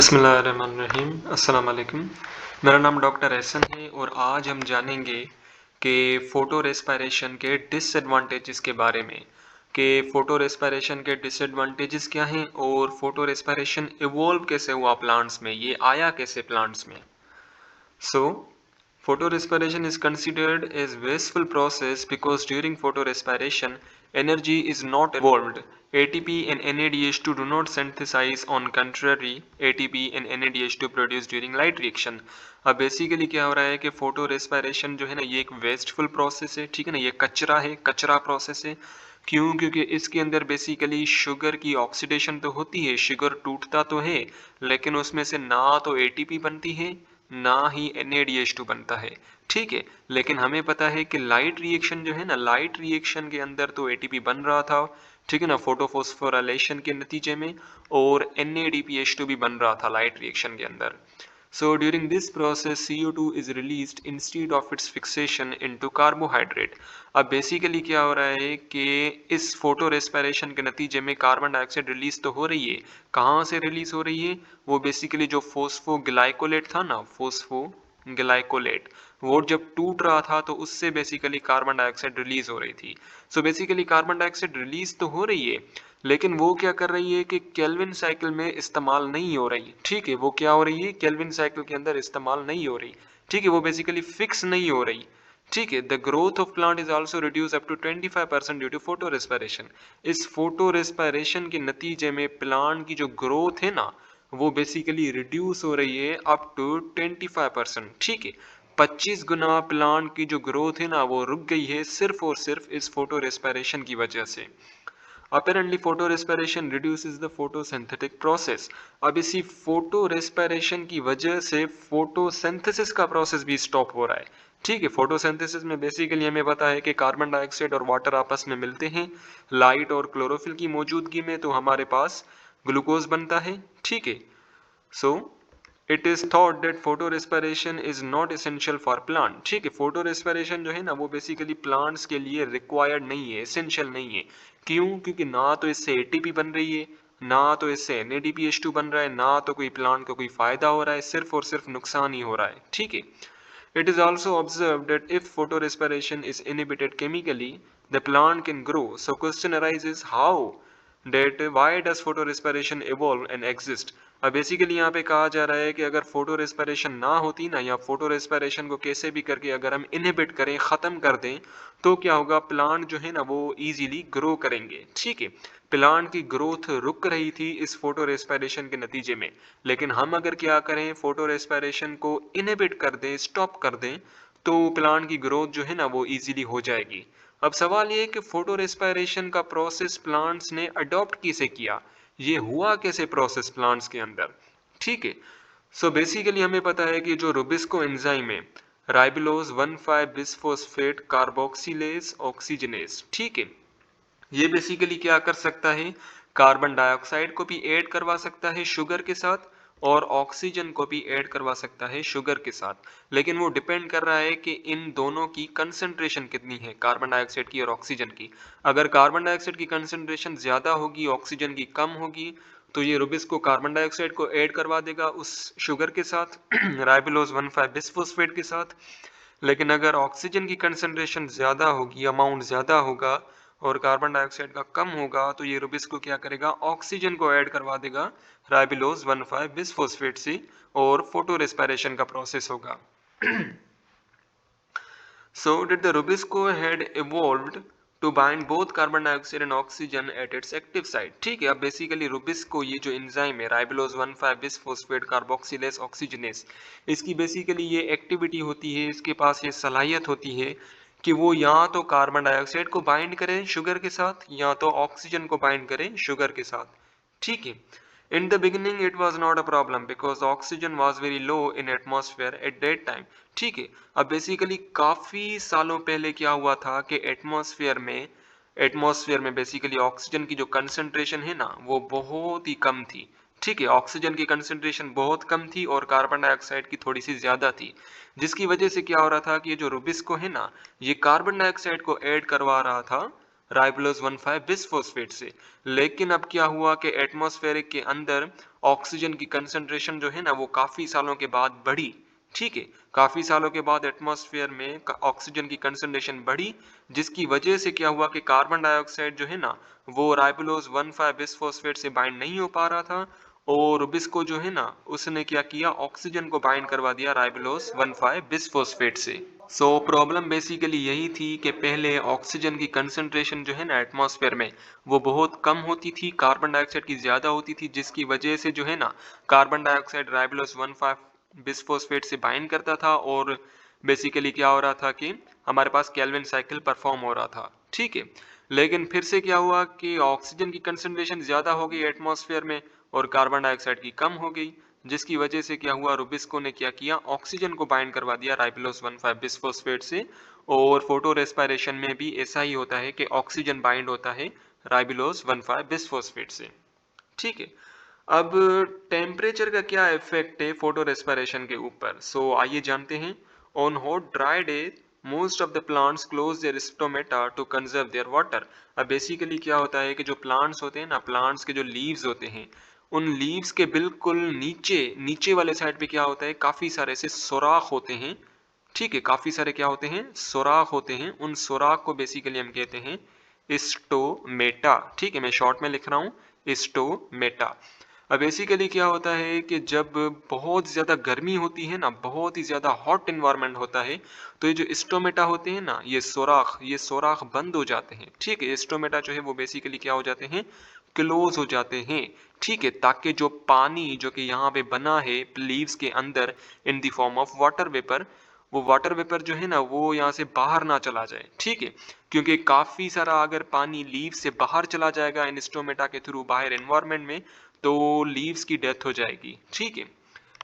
बिस्मिल्लाहिर्रहमानिर्रहीम। अस्सलाम वालेकुम। मेरा नाम डॉक्टर एहसन है और आज हम जानेंगे कि फ़ोटो रेस्पिरेशन के डिसएडवांटेजेस के बारे में कि फ़ोटो रेस्पिरेशन के डिसएडवांटेजेस क्या हैं और फ़ोटो रेस्पिरेशन इवॉल्व कैसे हुआ प्लांट्स में, ये आया कैसे प्लांट्स में। So, photorespiration is considered as wasteful process because during photorespiration, energy is not evolved. ATP and NADH2 do not synthesize. On contrary, ATP and NADH2 produce during light reaction. अब basically क्या हो रहा है कि photo respiration जो है ना, ये एक वेस्टफुल प्रोसेस है, ठीक है ना, ये कचरा है, कचरा प्रोसेस है। क्यों? क्योंकि इसके अंदर बेसिकली शुगर की ऑक्सीडेशन तो होती है, शुगर टूटता तो है, लेकिन उसमें से ना तो एटीपी बनती है ना ही NADH2 बनता है, ठीक है। लेकिन हमें पता है कि लाइट रिएक्शन जो है ना, लाइट रिएक्शन के अंदर तो एटीपी बन रहा था, ठीक है ना, फोटोफॉस्फोराइलेशन के नतीजे में, और NADPH2 भी बन रहा था लाइट रिएक्शन के अंदर। So during this process CO2 is released instead of its fixation into carbohydrate. अब बेसिकली क्या हो रहा है कि इस फोटो रेस्पिरेशन के नतीजे में कार्बन डाइऑक्साइड रिलीज तो हो रही है। कहाँ से रिलीज हो रही है? वो बेसिकली जो फोस्फोग्लाइकोलेट था ना, फोस्फोग्लाइकोलेट, वो जब टूट रहा था तो उससे बेसिकली कार्बन डाइऑक्साइड रिलीज हो रही थी। So basically carbon dioxide release तो हो रही है, लेकिन वो क्या कर रही है कि केल्विन साइकिल में इस्तेमाल नहीं हो रही, ठीक है। वो क्या हो रही है? केल्विन साइकिल के अंदर इस्तेमाल नहीं हो रही, ठीक है। वो बेसिकली फिक्स नहीं हो रही, ठीक है। The growth of plant is also reduce up to 25% due to photo respiration. इस फोटो रेस्पिरेशन के नतीजे में प्लांट की जो ग्रोथ है ना, वो बेसिकली रिड्यूस हो रही है अप टू 25%, ठीक है। 25 गुना प्लांट की जो ग्रोथ है ना, वो रुक गई है सिर्फ और सिर्फ इस फोटो रेस्पिरेशन की वजह से। Apparently photorespiration reduces the photosynthetic process. अब इसी फोटो रेस्पिरेशन की वजह से फोटोसिंथेसिस का प्रोसेस भी स्टॉप हो रहा है, ठीक है। फोटोसिंथेसिस में बेसिकली हमें पता है कि कार्बन डाइऑक्साइड और वाटर आपस में मिलते हैं, लाइट और क्लोरोफिल की मौजूदगी में, तो हमारे पास ग्लूकोज बनता है, ठीक है। So it is thought that photo respiration is not essential for plant, ठीक है। फोटो रेस्पिरेशन जो है ना, वो बेसिकली प्लांट्स के लिए रिक्वायर्ड नहीं है, एसेंशियल नहीं है। क्यों? क्योंकि ना तो इससे एटीपी बन रही है, ना तो इससे NADPH2 बन रहा है, ना तो कोई प्लांट को कोई फायदा हो रहा है, सिर्फ और सिर्फ नुकसान ही हो रहा है, ठीक है। It is also observed that if photorespiration is inhibited chemically, the plant can grow. So question arises how that why does photorespiration evolve and exist? अब बेसिकली यहाँ पे कहा जा रहा है कि अगर फोटो रेस्पिरेशन ना होती ना, या फोटो रेस्पिरेशन को कैसे भी करके अगर हम इनहिबिट करें, खत्म कर दें, तो क्या होगा? प्लांट जो है ना, वो इजीली ग्रो करेंगे, ठीक है। प्लांट की ग्रोथ रुक रही थी इस फोटो रेस्पिरेशन के नतीजे में, लेकिन हम अगर क्या करें, फोटो रेस्पिरेशन को इनहिबिट कर दें, स्टॉप कर दें, तो प्लांट की ग्रोथ जो है ना, वो इजीली हो जाएगी। अब सवाल ये है कि फोटो रेस्पिरेशन का प्रोसेस प्लांट्स ने अडॉप्ट कैसे किया, ये हुआ कैसे प्रोसेस प्लांट्स के अंदर, ठीक है। सो बेसिकली हमें पता है कि जो रुबिस्को एंजाइम है, राइबोलोज 1,5 बिसफॉस्फेट कार्बोक्सिलेज ऑक्सीजनेज, ठीक है, ये बेसिकली क्या कर सकता है? कार्बन डाइऑक्साइड को भी ऐड करवा सकता है शुगर के साथ, और ऑक्सीजन को भी ऐड करवा सकता है शुगर के साथ। लेकिन वो डिपेंड कर रहा है कि इन दोनों की कंसंट्रेशन कितनी है, कार्बन डाइऑक्साइड की और ऑक्सीजन की। अगर कार्बन डाइऑक्साइड की कंसंट्रेशन ज्यादा होगी, ऑक्सीजन की कम होगी, तो ये रुबिस को कार्बन डाइऑक्साइड को ऐड करवा देगा उस शुगर के साथ राइबोलोज 1,5 बिसफॉस्फेट के साथ। लेकिन अगर ऑक्सीजन की कंसंट्रेशन ज़्यादा होगी, अमाउंट ज़्यादा होगा, और कार्बन डाइऑक्साइड का कम होगा, तो ये रुबिस को क्या करेगा? ऑक्सीजन को ऐड करवा देगा राइबोलोज 1,5 बिसफॉस्फेट से, और फोटो रेस्पिरेशन का प्रोसेस होगा। So did the Rubisco had evolved to bind both carbon dioxide and oxygen at its active site? ठीक है। अब बेसिकली रुबिस्को, ये जो एंजाइम है राइबोलोज 1,5 बिसफॉस्फेट कार्बोक्सिलेज ऑक्सीजनेस, इसकी बेसिकली ये एक्टिविटी होती है, इसके पास ये सलाहियत होती है कि वो या तो कार्बन डाइऑक्साइड को बाइंड करें शुगर के साथ, या तो ऑक्सीजन को बाइंड करें शुगर के साथ, ठीक है। In the beginning it was not a problem because oxygen was very low in atmosphere at that time. ठीक है। अब बेसिकली काफी सालों पहले क्या हुआ था कि एटमॉस्फेयर में बेसिकली ऑक्सीजन की जो कंसंट्रेशन है ना, वो बहुत ही कम थी, ठीक है। ऑक्सीजन की कंसंट्रेशन बहुत कम थी और कार्बन डाइऑक्साइड की थोड़ी सी ज्यादा थी, जिसकी वजह से क्या हो रहा था कि ये जो रुबिस्को है ना, ये कार्बन डाइऑक्साइड को ऐड करवा रहा था राइबोलोज 1,5 बिसफॉस्फेट से। लेकिन अब क्या हुआ कि एटमॉस्फेरिक के अंदर ऑक्सीजन की कंसंट्रेशन जो है ना वो काफी सालों के बाद बढ़ी। ठीक है, काफी सालों के बाद एटमॉस्फेयर में ऑक्सीजन की कंसंट्रेशन बढ़ी, जिसकी वजह से क्या हुआ कि कार्बन डाइऑक्साइड जो है ना वो राइबोलोज 1,5 बिसफॉस्फेट से बाइंड नहीं हो पा रहा था, और रुबिस्को जो है ना उसने क्या किया, ऑक्सीजन को बाइंड करवा दिया राइबोलोज 1,5 बिसफॉस्फेट से। सो प्रॉब्लम बेसिकली यही थी कि पहले ऑक्सीजन की कंसंट्रेशन जो है ना एटमॉस्फेयर में वो बहुत कम होती थी, कार्बन डाइऑक्साइड की ज्यादा होती थी, जिसकी वजह से जो है ना कार्बन डाइऑक्साइड राइबोलोज 1,5 बिसफॉस्फेट से बाइंड करता था, और बेसिकली क्या हो रहा था कि हमारे पास केल्विन साइकिल परफॉर्म हो रहा था। ठीक है, लेकिन फिर से क्या हुआ कि ऑक्सीजन की कंसंट्रेशन ज्यादा हो गई एटमॉस्फेयर में और कार्बन डाइऑक्साइड की कम हो गई, जिसकी वजह से क्या हुआ, रुबिस्को ने क्या किया, ऑक्सीजन को बाइंड करवा दिया राइबोलोज 1,5 बिसफॉस्फेट से। और फोटो रेस्पिरेशन में भी ऐसा ही होता है कि ऑक्सीजन बाइंड होता है राइबोलोज 1,5 बिसफॉस्फेट से। ठीक है, अब टेम्परेचर का क्या इफेक्ट है फोटो रेस्पिरेशन के ऊपर, सो आइए जानते हैं। On hot dry day most of the plants close their stomata to conserve their water. अब बेसिकली क्या होता है कि जो प्लांट्स होते हैं ना, प्लांट्स के जो लीव्स होते हैं, उन लीव्स के बिल्कुल नीचे नीचे वाले साइड पे क्या होता है, काफी सारे ऐसे सुराख होते हैं। ठीक है, काफी सारे क्या होते हैं, सुराख होते हैं। उन सुराख को बेसिकली हम कहते हैं स्टोमेटा। ठीक है, मैं शॉर्ट में लिख रहा हूँ स्टोमेटा। अब बेसिकली क्या होता है कि जब बहुत ज्यादा गर्मी होती है ना, बहुत ही ज्यादा हॉट एनवायरनमेंट होता है, तो ये जो स्टोमेटा होते हैं ना, ये सोराख बंद हो जाते हैं। ठीक है, स्टोमेटा जो है वो बेसिकली क्या हो जाते हैं, क्लोज हो जाते हैं। ठीक है, ताकि जो पानी जो कि यहाँ पे बना है लीव्स के अंदर in the form of water vapour, वो वाटर वेपर जो है ना वो यहाँ से बाहर ना चला जाए। ठीक है, क्योंकि काफी सारा अगर पानी लीव से बाहर चला जाएगा इन स्टोमेटा के थ्रू बाहर एनवायरनमेंट में, तो लीव्स की डेथ हो जाएगी। ठीक है,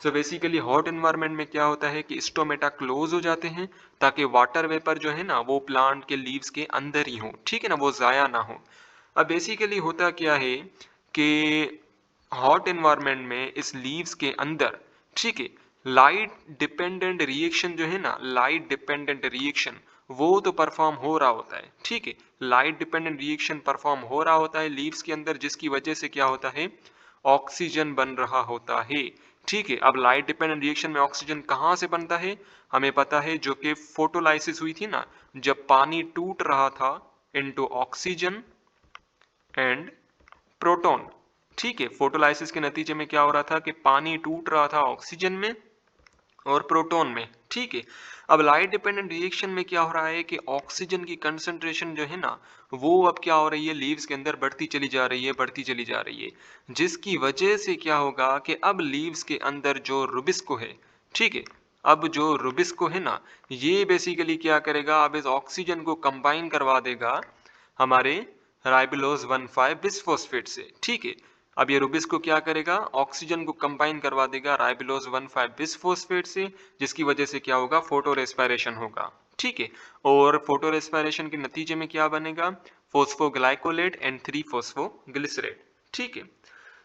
सो बेसिकली हॉट एनवायरनमेंट में क्या होता है कि स्टोमेटा क्लोज हो जाते हैं, ताकि वाटर वेपर जो है ना वो प्लांट के लीव्स के अंदर ही हो। ठीक है ना, वो जाया ना हो। अब बेसिकली होता क्या है कि हॉट एनवायरनमेंट में इस लीव्स के अंदर, ठीक है, लाइट डिपेंडेंट रिएक्शन जो है ना, लाइट डिपेंडेंट रिएक्शन वो तो परफॉर्म हो रहा होता है। ठीक है, लाइट डिपेंडेंट रिएक्शन परफॉर्म हो रहा होता है लीव्स के अंदर, जिसकी वजह से क्या होता है, ऑक्सीजन बन रहा होता है। ठीक है, अब लाइट डिपेंडेंट रिएक्शन में ऑक्सीजन कहाँ से बनता है, हमें पता है, जो कि फोटोलाइसिस हुई थी ना, जब पानी टूट रहा था इनटू ऑक्सीजन एंड प्रोटॉन। ठीक है, फोटोलाइसिस के नतीजे में क्या हो रहा था कि पानी टूट रहा था ऑक्सीजन में और प्रोटॉन में। ठीक है, अब लाइट डिपेंडेंट रिएक्शन में क्या हो रहा है कि ऑक्सीजन की कंसंट्रेशन जो है ना वो अब क्या हो रही है, लीव्स के अंदर बढ़ती चली जा रही है, बढ़ती चली जा रही है, जिसकी वजह से क्या होगा कि अब लीव्स के अंदर जो रुबिस्को है, ठीक है, अब जो रुबिस्को है ना, ये बेसिकली क्या करेगा, अब इस ऑक्सीजन को कंबाइन करवा देगा हमारे राइबोलोज 1,5 बिसफॉस्फेट से। ठीक है, अब ये रुबिस्को क्या करेगा, ऑक्सीजन को कंबाइन करवा देगा राइबोलोज 1,5 बिसफॉस्फेट से, जिसकी वजह से क्या होगा, फोटो रेस्पिरेशन होगा। ठीक है, और फोटो रेस्पिरेशन के नतीजे में क्या बनेगा, फोस्फोग्लाइकोलेट एंड 3-फॉस्फोग्लिसरेट। ठीक है,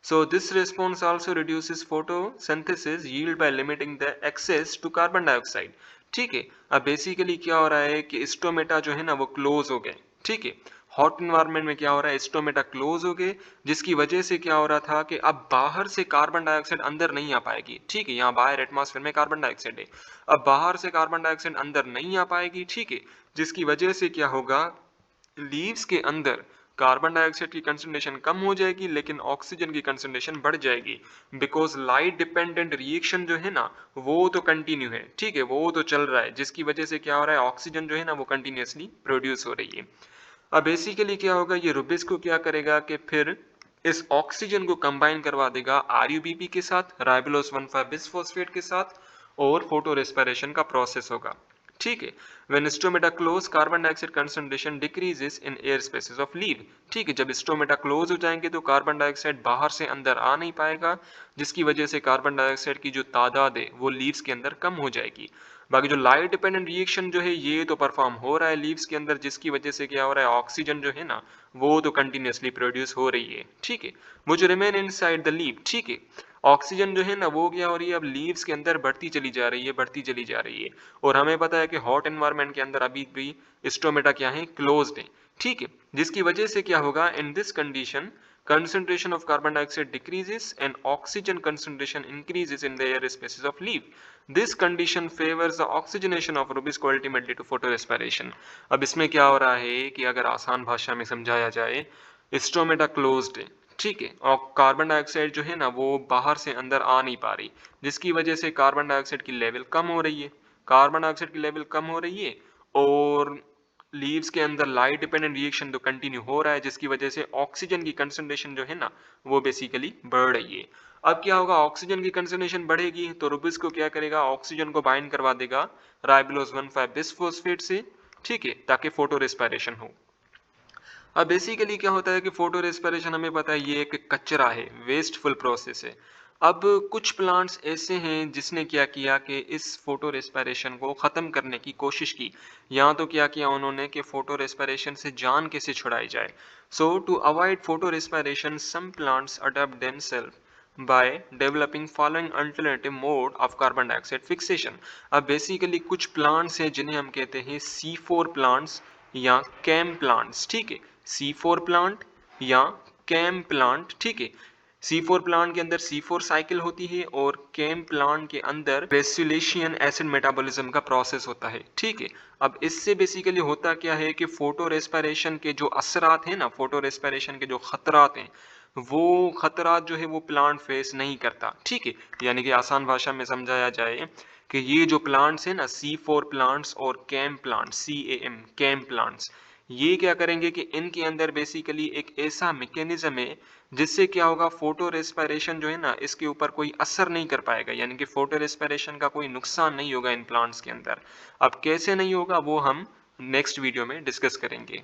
so this response also reduces photosynthesis yield by limiting the access to carbon dioxide। ठीक है, अब बेसिकली क्या हो रहा है कि स्टोमेटा जो है ना वो क्लोज हो गए। ठीक है, हॉट एनवायरनमेंट में क्या हो रहा है, स्टोमेटा क्लोज हो गए, जिसकी वजह से क्या हो रहा था कि अब बाहर से कार्बन डाइऑक्साइड अंदर नहीं आ पाएगी। ठीक है, यहाँ बाहर एटमॉस्फेयर में कार्बन डाइऑक्साइड है, अब बाहर से कार्बन डाइऑक्साइड अंदर नहीं आ पाएगी। ठीक है, जिसकी वजह से क्या होगा, लीव्स के अंदर कार्बन डाइऑक्साइड की कंसंट्रेशन कम हो जाएगी, लेकिन ऑक्सीजन की कंसंट्रेशन बढ़ जाएगी, बिकॉज लाइट डिपेंडेंट रिएक्शन जो है ना वो तो कंटिन्यू है। ठीक है, वो तो चल रहा है, जिसकी वजह से क्या हो रहा है, ऑक्सीजन जो है ना वो कंटिन्यूसली प्रोड्यूस हो रही है। अब बेसिकली क्या होगा, ये रुबिस्को क्या करेगा कि फिर इस ऑक्सीजन को कंबाइन करवा देगा आरयूबीपी के साथ, राइबोलोज 1,5 बिसफॉस्फेट के साथ, और फोटो रेस्पिरेशन का प्रोसेस होगा। ठीक है, when stomata close carbon dioxide concentration decreases in air spaces of leaf। ठीक है, जब स्टोमेटा क्लोज हो जाएंगे तो कार्बन डाइऑक्साइड बाहर से अंदर आ नहीं पाएगा, जिसकी वजह से कार्बन डाइऑक्साइड की जो तादाद है वो लीव्स के अंदर कम हो जाएगी। बाकी जो लाइट डिपेंडेंट रिएक्शन जो है ये तो परफॉर्म हो रहा है लीव्स के अंदर, जिसकी वजह से क्या हो रहा है, ऑक्सीजन जो है ना वो तो कंटिन्यूसली प्रोड्यूस हो रही है। ठीक है, वो जो रिमेन इनसाइड द लीफ। ठीक है, ऑक्सीजन जो है ना वो क्या हो रही है, अब लीव्स के अंदर बढ़ती चली जा रही है, बढ़ती चली जा रही है। और हमें पता है कि हॉट एनवायरनमेंट के अंदर अभी भी स्टोमेटा क्या है, क्लोज्ड है, ठीक है। जिसकी वजह से क्या होगा, in this condition concentration of carbon dioxide decreases and oxygen concentration increases in the air spaces of leaf. This condition favors the oxygenation of rubisco ultimately to photorespiration. अब इसमें क्या हो रहा है कि अगर आसान भाषा में समझाया जाए, स्टोमेटा क्लोज्ड है, ठीक है, और कार्बन डाइऑक्साइड जो है ना वो बाहर से अंदर आ नहीं पा रही, जिसकी वजह से कार्बन डाइऑक्साइड की लेवल कम हो रही है, कार्बन डाइऑक्साइड की लेवल कम हो रही है, और लीव्स के अंदर लाइट डिपेंडेंट रिएक्शन तो कंटिन्यू हो रहा है, जिसकी वजह से ऑक्सीजन की कंसंट्रेशन जो है ना वो बेसिकली बढ़ रही है। अब क्या होगा, ऑक्सीजन की कंसंट्रेशन बढ़ेगी तो रुबिस्को क्या करेगा, ऑक्सीजन को बाइंड करवा देगा राइबोलोज 1,5 बिसफॉस्फेट से, ठीक है, ताकि फोटो रेस्पिरेशन हो। अब बेसिकली क्या होता है कि फोटो रेस्पिरेशन हमें पता है ये एक कचरा है, वेस्टफुल प्रोसेस है। अब कुछ प्लांट्स ऐसे हैं जिसने क्या किया कि इस फोटो रेस्पिरेशन को खत्म करने की कोशिश की, या तो क्या किया उन्होंने कि फोटो रेस्पिरेशन से जान कैसे छुड़ाई जाए। So to avoid photo respiration some plants adopt themselves by developing following alternative mode of carbon dioxide fixation. अब बेसिकली कुछ प्लांट्स हैं जिन्हें हम कहते हैं C4 प्लांट्स या कैम प्लांट्स, ठीक है, C4 प्लांट या कैम प्लांट, ठीक है। C4 प्लांट के अंदर C4 साइकिल होती है और कैम प्लांट के अंदर रेसुलेशियन एसिड मेटाबॉलिज्म का प्रोसेस होता है, ठीक है। अब इससे बेसिकली होता क्या है कि फोटो रेस्पिरेशन के जो असरात हैं ना, फोटो रेस्पिरेशन के जो खतरात हैं, वो खतरात जो है वो प्लांट फेस नहीं करता, ठीक है। यानी कि आसान भाषा में समझाया जाए कि ये जो प्लांट्स हैं ना, C4 प्लांट्स और CAM plants, CAM CAM plants, ये क्या करेंगे कि इनके अंदर बेसिकली एक ऐसा मैकेनिज्म है जिससे क्या होगा, फोटो रेस्पिरेशन जो है ना इसके ऊपर कोई असर नहीं कर पाएगा, यानी कि फोटो रेस्पिरेशन का कोई नुकसान नहीं होगा इन प्लांट्स के अंदर। अब कैसे नहीं होगा वो हम नेक्स्ट वीडियो में डिस्कस करेंगे।